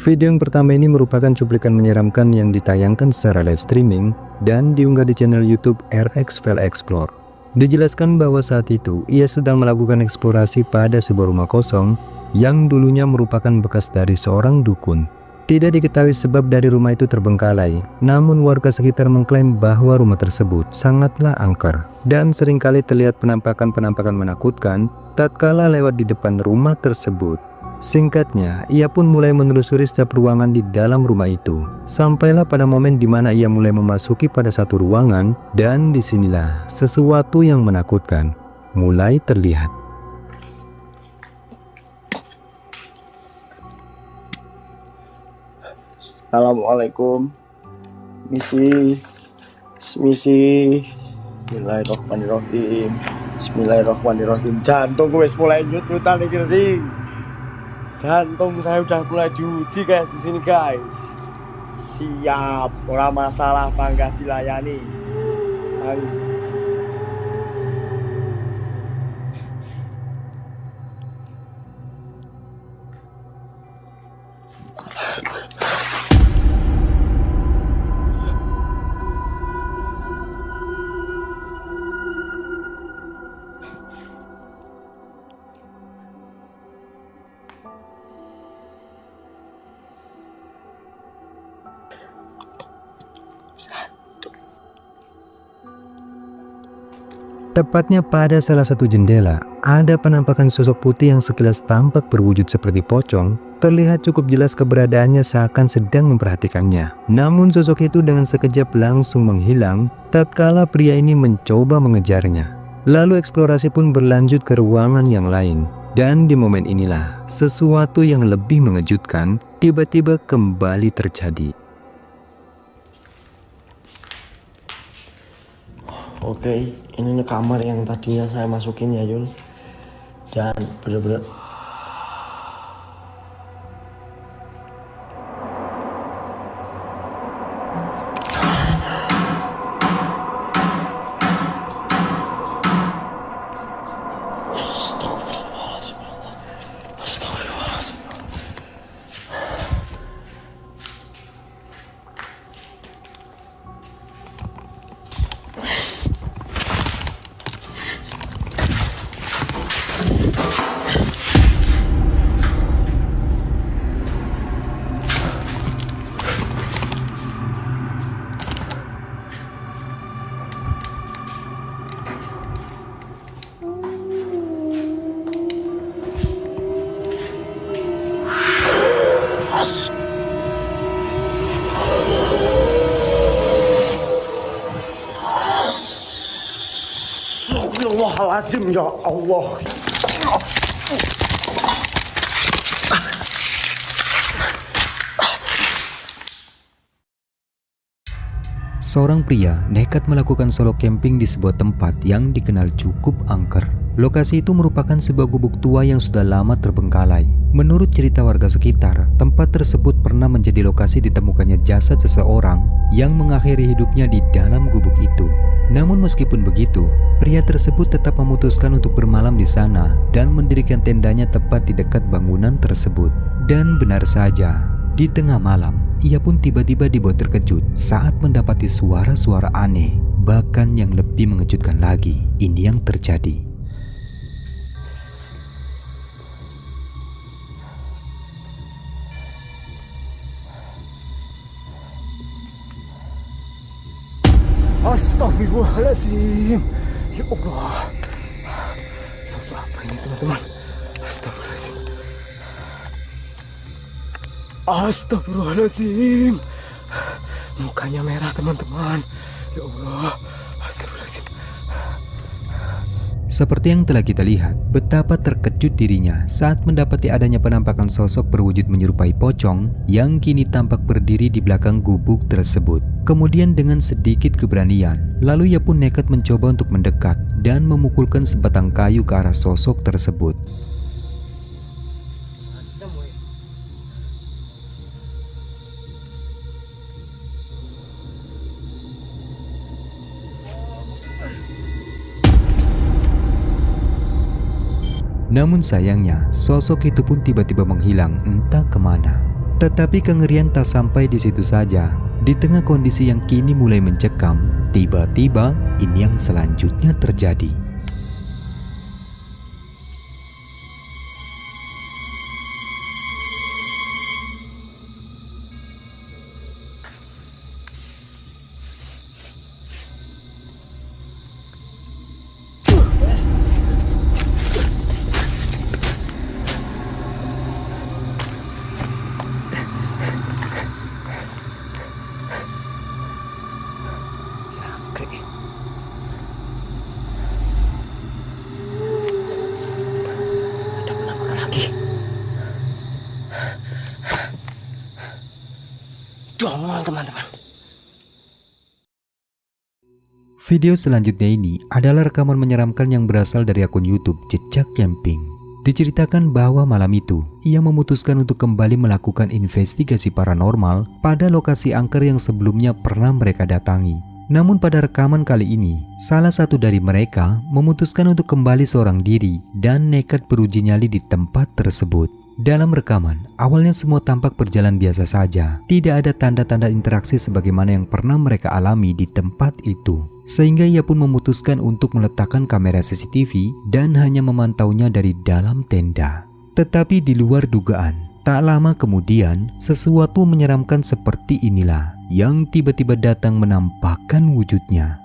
Video yang pertama ini merupakan cuplikan menyeramkan yang ditayangkan secara live streaming dan diunggah di channel YouTube RX File Explore. Dijelaskan bahwa saat itu ia sedang melakukan eksplorasi pada sebuah rumah kosong yang dulunya merupakan bekas dari seorang dukun. Tidak diketahui sebab dari rumah itu terbengkalai, namun warga sekitar mengklaim bahwa rumah tersebut sangatlah angker dan seringkali terlihat penampakan-penampakan menakutkan tatkala lewat di depan rumah tersebut. Singkatnya, ia pun mulai menelusuri setiap ruangan di dalam rumah itu. Sampailah pada momen di mana ia mulai memasuki pada satu ruangan dan disinilah sesuatu yang menakutkan mulai terlihat. Assalamualaikum. Misi. Bismillahirrahmanirrahim. Bismillahirrahmanirrahim. Jantung gue mulai nyut-nyutan iki, Ring. Jantung saya udah mulai diuji guys di sini guys. Siap, ora masalah, panggah dilayani. Tepatnya pada salah satu jendela, ada penampakan sosok putih yang sekilas tampak berwujud seperti pocong. Terlihat cukup jelas keberadaannya seakan sedang memperhatikannya. Namun sosok itu dengan sekejap langsung menghilang tatkala pria ini mencoba mengejarnya. Lalu eksplorasi pun berlanjut ke ruangan yang lain. Dan di momen inilah sesuatu yang lebih mengejutkan tiba-tiba kembali terjadi. Oke, ini kamar yang tadinya saya masukin ya Yul. Dan bener-bener Astagfirullahaladzim, ya Allah. Seorang pria nekat melakukan solo camping di sebuah tempat yang dikenal cukup angker. Lokasi itu merupakan sebuah gubuk tua yang sudah lama terbengkalai. Menurut cerita warga sekitar, tempat tersebut pernah menjadi lokasi ditemukannya jasad seseorang yang mengakhiri hidupnya di dalam gubuk itu. Namun meskipun begitu, pria tersebut tetap memutuskan untuk bermalam di sana dan mendirikan tendanya tepat di dekat bangunan tersebut. Dan benar saja, di tengah malam, ia pun tiba-tiba dibuat terkejut saat mendapati suara-suara aneh. Bahkan yang lebih mengejutkan lagi, ini yang terjadi. Astagfirullahaladzim. Ya Allah. Sosok apa ini teman-teman? Astagfirullahaladzim. Astagfirullahaladzim. Mukanya merah teman-teman. Ya Allah. Astagfirullahaladzim. Seperti yang telah kita lihat, betapa terkejut dirinya saat mendapati adanya penampakan sosok berwujud menyerupai pocong yang kini tampak berdiri di belakang gubuk tersebut. Kemudian dengan sedikit keberanian, lalu ia pun nekat mencoba untuk mendekat dan memukulkan sebatang kayu ke arah sosok tersebut. Namun sayangnya, sosok itu pun tiba-tiba menghilang entah kemana. Tetapi kengerian tak sampai di situ saja. Di tengah kondisi yang kini mulai mencekam, tiba-tiba ini yang selanjutnya terjadi. Ada penampakan lagi. Dongol teman-teman. Video selanjutnya ini adalah rekaman menyeramkan yang berasal dari akun YouTube Jejak Camping. Diceritakan bahwa malam itu, ia memutuskan untuk kembali melakukan investigasi paranormal pada lokasi angker yang sebelumnya pernah mereka datangi. Namun pada rekaman kali ini, salah satu dari mereka memutuskan untuk kembali seorang diri dan nekat beruji nyali di tempat tersebut. Dalam rekaman, awalnya semua tampak berjalan biasa saja. Tidak ada tanda-tanda interaksi sebagaimana yang pernah mereka alami di tempat itu. Sehingga ia pun memutuskan untuk meletakkan kamera CCTV dan hanya memantaunya dari dalam tenda. Tetapi di luar dugaan, tak lama kemudian sesuatu menyeramkan seperti inilah yang tiba-tiba datang menampakkan wujudnya.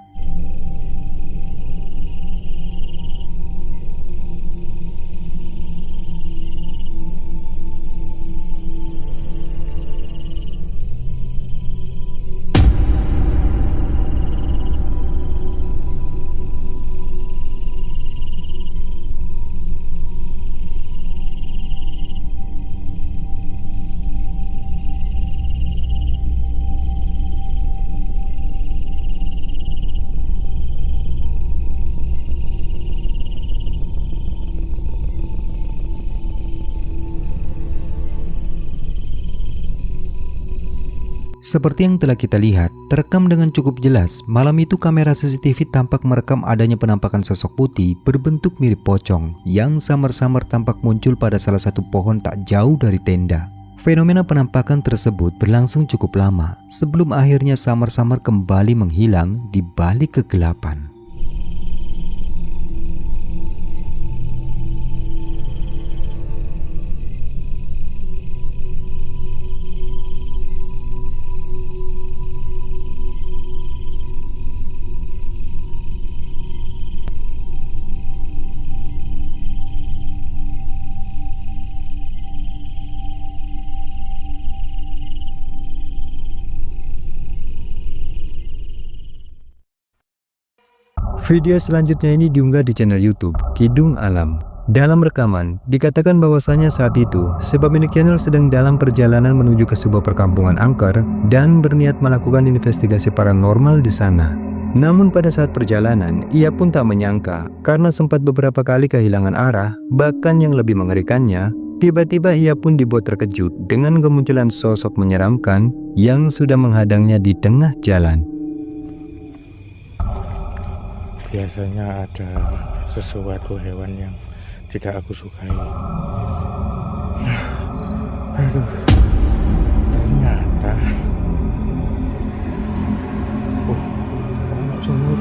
Seperti yang telah kita lihat, terekam dengan cukup jelas, malam itu kamera CCTV tampak merekam adanya penampakan sosok putih berbentuk mirip pocong yang samar-samar tampak muncul pada salah satu pohon tak jauh dari tenda. Fenomena penampakan tersebut berlangsung cukup lama sebelum akhirnya samar-samar kembali menghilang di balik kegelapan. Video selanjutnya ini diunggah di channel YouTube Kidung Alam. Dalam rekaman, dikatakan bahwasanya saat itu, si pemilik channel sedang dalam perjalanan menuju ke sebuah perkampungan angker dan berniat melakukan investigasi paranormal di sana. Namun pada saat perjalanan, ia pun tak menyangka karena sempat beberapa kali kehilangan arah, bahkan yang lebih mengerikannya, tiba-tiba ia pun dibuat terkejut dengan kemunculan sosok menyeramkan yang sudah menghadangnya di tengah jalan. Biasanya ada sesuatu hewan yang tidak aku sukai. Aduh, ternyata sumur.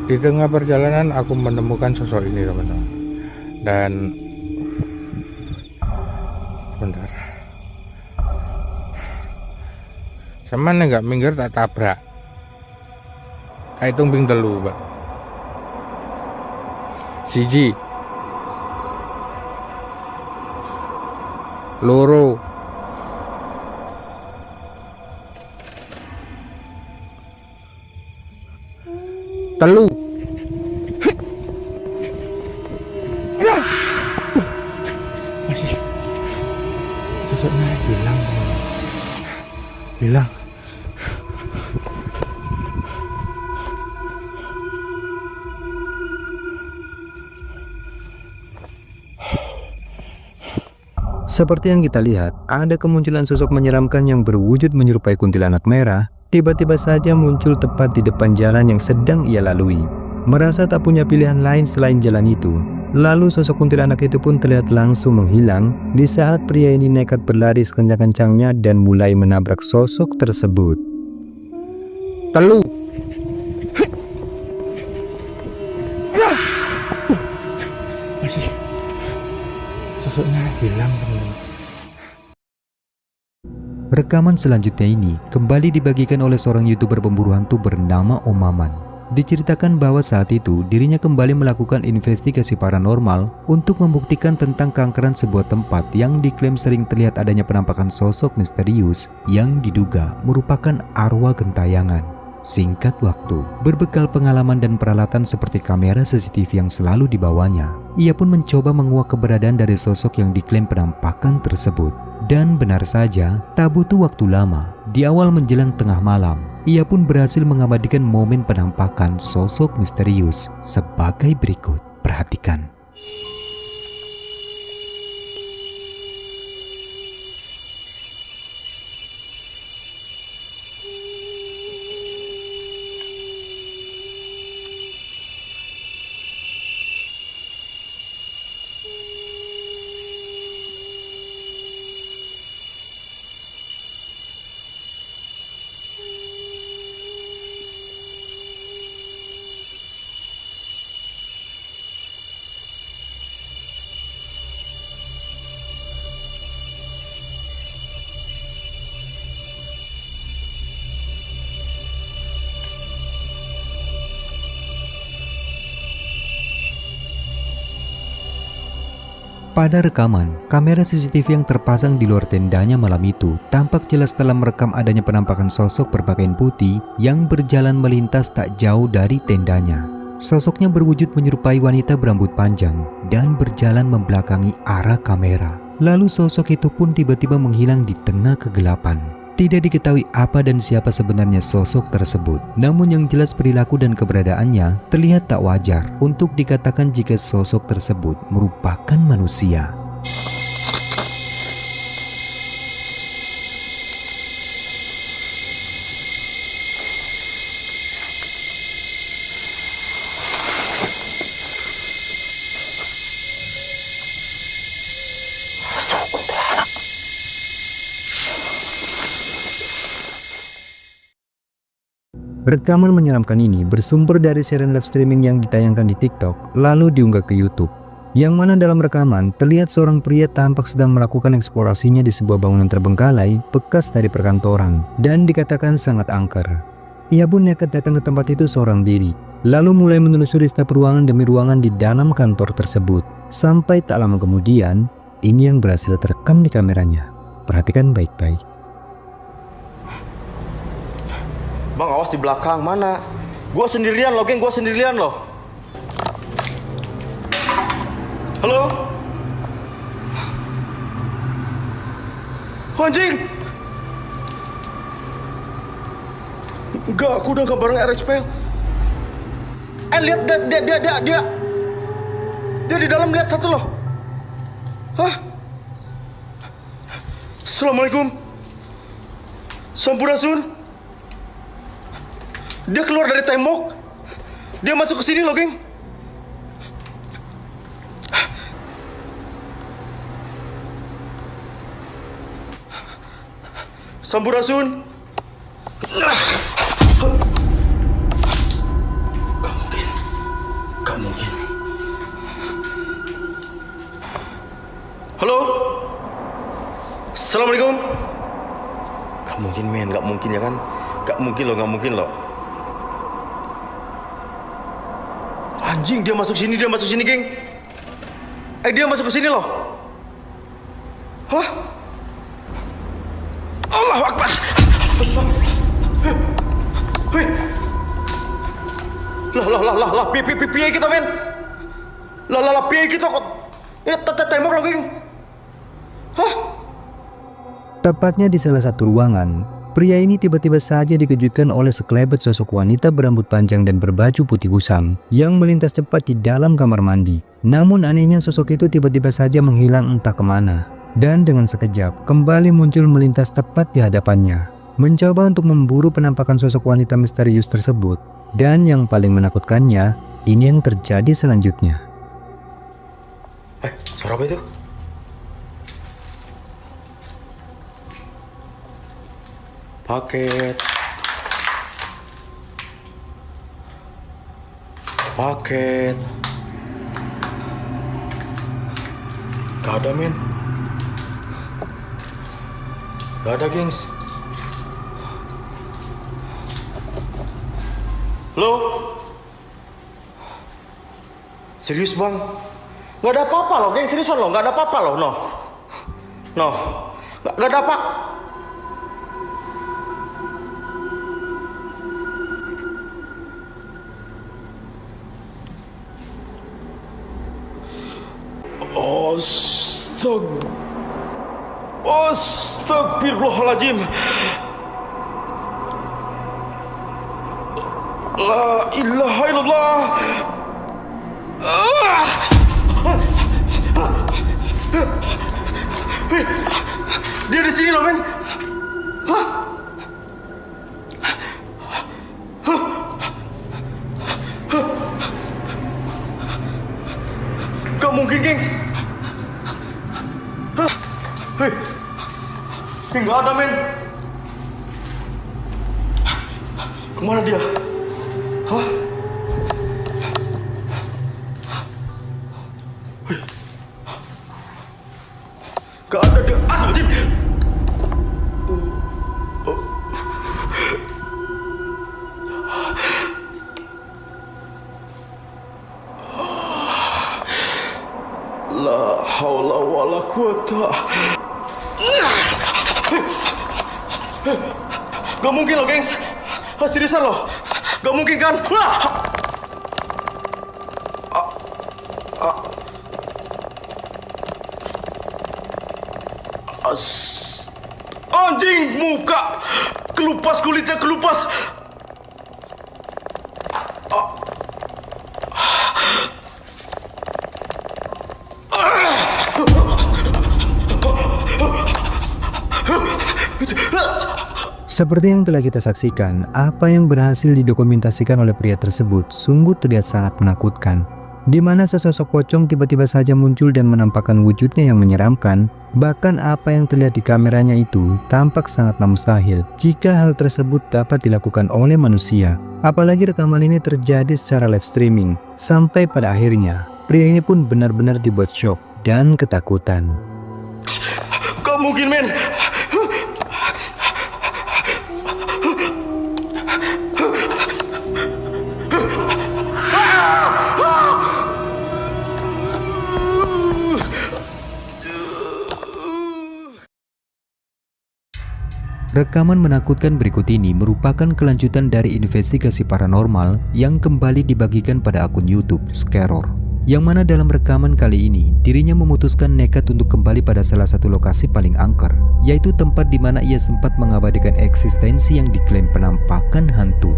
Di tengah perjalanan aku menemukan sosok ini, teman-teman. Dan bentar, semen nggak minggir tak tabrak. Hitung ping telu, Pak. Siji, loro, telu. Masih sosoknya hilang. Seperti yang kita lihat, ada kemunculan sosok menyeramkan yang berwujud menyerupai kuntilanak merah, tiba-tiba saja muncul tepat di depan jalan yang sedang ia lalui. Merasa tak punya pilihan lain selain jalan itu, Lalu sosok kuntilanak itu pun terlihat langsung menghilang di saat pria ini nekat berlari sekencang-kencangnya dan mulai menabrak sosok tersebut. Telu. Sosoknya hilang, teman-teman. Rekaman selanjutnya ini kembali dibagikan oleh seorang YouTuber pemburu hantu bernama Om Maman. Diceritakan bahwa saat itu dirinya kembali melakukan investigasi paranormal untuk membuktikan tentang keangkeran sebuah tempat yang diklaim sering terlihat adanya penampakan sosok misterius yang diduga merupakan arwah gentayangan. Singkat waktu, berbekal pengalaman dan peralatan seperti kamera CCTV yang selalu dibawanya, ia pun mencoba menguak keberadaan dari sosok yang diklaim penampakan tersebut. Dan benar saja, tak butuh waktu lama, di awal menjelang tengah malam, ia pun berhasil mengabadikan momen penampakan sosok misterius sebagai berikut. Perhatikan. Pada rekaman, kamera CCTV yang terpasang di luar tendanya malam itu tampak jelas telah merekam adanya penampakan sosok berpakaian putih yang berjalan melintas tak jauh dari tendanya. Sosoknya berwujud menyerupai wanita berambut panjang dan berjalan membelakangi arah kamera. Lalu sosok itu pun tiba-tiba menghilang di tengah kegelapan. Tidak diketahui apa dan siapa sebenarnya sosok tersebut. Namun yang jelas perilaku dan keberadaannya terlihat tak wajar untuk dikatakan jika sosok tersebut merupakan manusia. Rekaman menyeramkan ini bersumber dari siaran live streaming yang ditayangkan di TikTok lalu diunggah ke YouTube. Yang mana dalam rekaman terlihat seorang pria tampak sedang melakukan eksplorasinya di sebuah bangunan terbengkalai bekas dari perkantoran dan dikatakan sangat angker. Ia pun nekat datang ke tempat itu seorang diri, lalu mulai menelusuri setiap ruangan demi ruangan di dalam kantor tersebut. Sampai tak lama kemudian, ini yang berhasil terekam di kameranya. Perhatikan baik-baik. Bang, awas di belakang mana? Gua sendirian loh, geng. Gua sendirian loh. Halo? Anjing! Enggak, aku udah gak bareng RXPL. Lihat dia di dalam, lihat satu loh. Hah? Assalamualaikum. Sampurasun. Dia keluar dari tembok. Dia masuk ke sini loh, geng. Sampurasun. Gak mungkin. Halo. Assalamualaikum. Gak mungkin, men. Gak mungkin ya kan? Gak mungkin loh. Anjing, dia masuk sini, geng. Dia masuk ke sini loh. Hah? Allahu Akbar. Hei. Lah, piye kita, men? Lah, piye kita kok? Tembok loh, geng. Hah? Tepatnya di salah satu ruangan, pria ini tiba-tiba saja dikejutkan oleh sekelebat sosok wanita berambut panjang dan berbaju putih kusam yang melintas cepat di dalam kamar mandi. Namun anehnya sosok itu tiba-tiba saja menghilang entah kemana. Dan dengan sekejap kembali muncul melintas tepat di hadapannya. Mencoba untuk memburu penampakan sosok wanita misterius tersebut. Dan yang paling menakutkannya, ini yang terjadi selanjutnya. Suara apa itu? Paket. Paket. Gak ada, men. Gak ada, gengs. Halo? Serius, Bang? Gak ada apa-apa loh, geng. Seriusan loh, gak ada apa-apa loh, gak ada apa. Astagfirullahaladzim. La ilaha illallah. Dia di sini loh, men. Gak mungkin, gengs. Nggak ada, men. Kemana dia? Hah? Gak ada dia. Astagfirullah. La haula wala quwata. Gak mungkin loh, gengs. Seriusan loh. Gak mungkin kan? Anjing, muka kelupas, kulitnya kelupas. Seperti yang telah kita saksikan, apa yang berhasil didokumentasikan oleh pria tersebut sungguh terlihat sangat menakutkan, di mana sesosok pocong tiba-tiba saja muncul dan menampakkan wujudnya yang menyeramkan. Bahkan apa yang terlihat di kameranya itu tampak sangatlah mustahil jika hal tersebut dapat dilakukan oleh manusia. Apalagi rekaman ini terjadi secara live streaming. Sampai pada akhirnya, pria ini pun benar-benar dibuat shock dan ketakutan. Gak mungkin, men. Rekaman menakutkan berikut ini merupakan kelanjutan dari investigasi paranormal yang kembali dibagikan pada akun YouTube Scaror, yang mana dalam rekaman kali ini dirinya memutuskan nekat untuk kembali pada salah satu lokasi paling angker, yaitu tempat di mana ia sempat mengabadikan eksistensi yang diklaim penampakan hantu.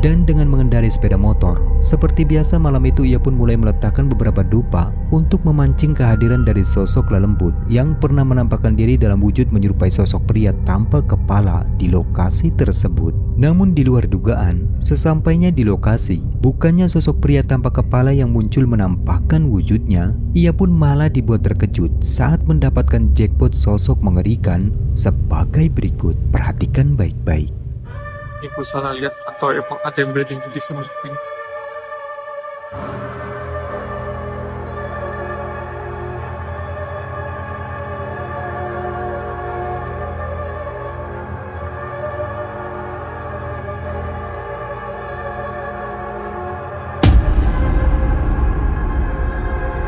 Dan dengan mengendarai sepeda motor, seperti biasa malam itu ia pun mulai meletakkan beberapa dupa untuk memancing kehadiran dari sosok lelembut yang pernah menampakkan diri dalam wujud menyerupai sosok pria tanpa kepala di lokasi tersebut. Namun di luar dugaan, sesampainya di lokasi, bukannya sosok pria tanpa kepala yang muncul menampakkan wujudnya, ia pun malah dibuat terkejut saat mendapatkan jackpot sosok mengerikan sebagai berikut. Perhatikan baik-baik. Ibu salah lihat atau emang ada yang berdiri di samping?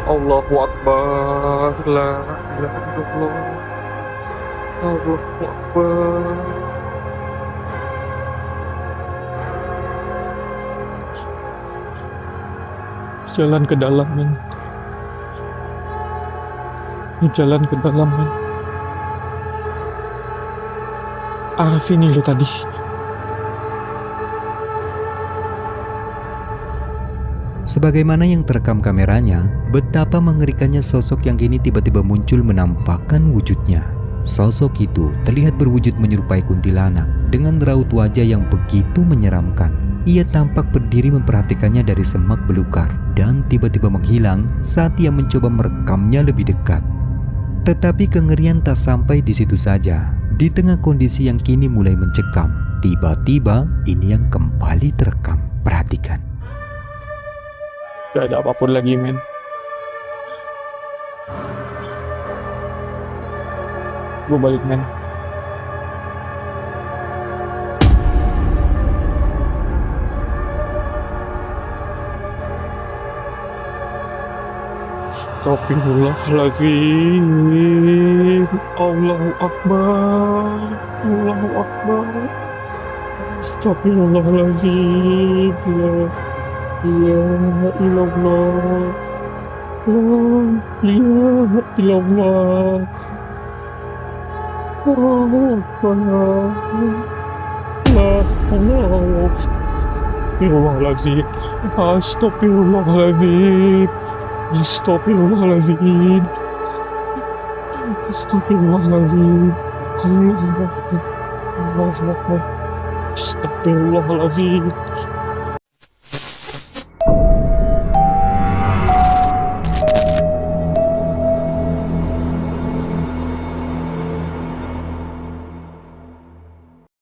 Allahu Akbar, la ilaha illallah, Allahu Akbar. Jalan ke dalam, men. Jalan ke dalam, men. Arah sini lo tadi. Sebagaimana yang terekam kameranya, betapa mengerikannya sosok yang kini tiba-tiba muncul menampakkan wujudnya. Sosok itu terlihat berwujud menyerupai kuntilanak dengan raut wajah yang begitu menyeramkan. Ia tampak berdiri memperhatikannya dari semak belukar dan tiba-tiba menghilang saat ia mencoba merekamnya lebih dekat. Tetapi kengerian tak sampai di situ saja. Di tengah kondisi yang kini mulai mencekam, tiba-tiba ini yang kembali terekam. Perhatikan. Gak ada apapun lagi, men. Gue balik, men. Astagfirullahaladzim. Allahu Akbar. Allahu Akbar. Astagfirullahaladzim. Ya ilallah. La ilaha illallah. Allahu Akbar. La Allah. Astagfirullahaladzim. Astagfirullahaladzim. Astagfirullahaladzim. Astagfirullahaladzim. Allahu Akbar. Allahu Akbar. Astagfirullahaladzim.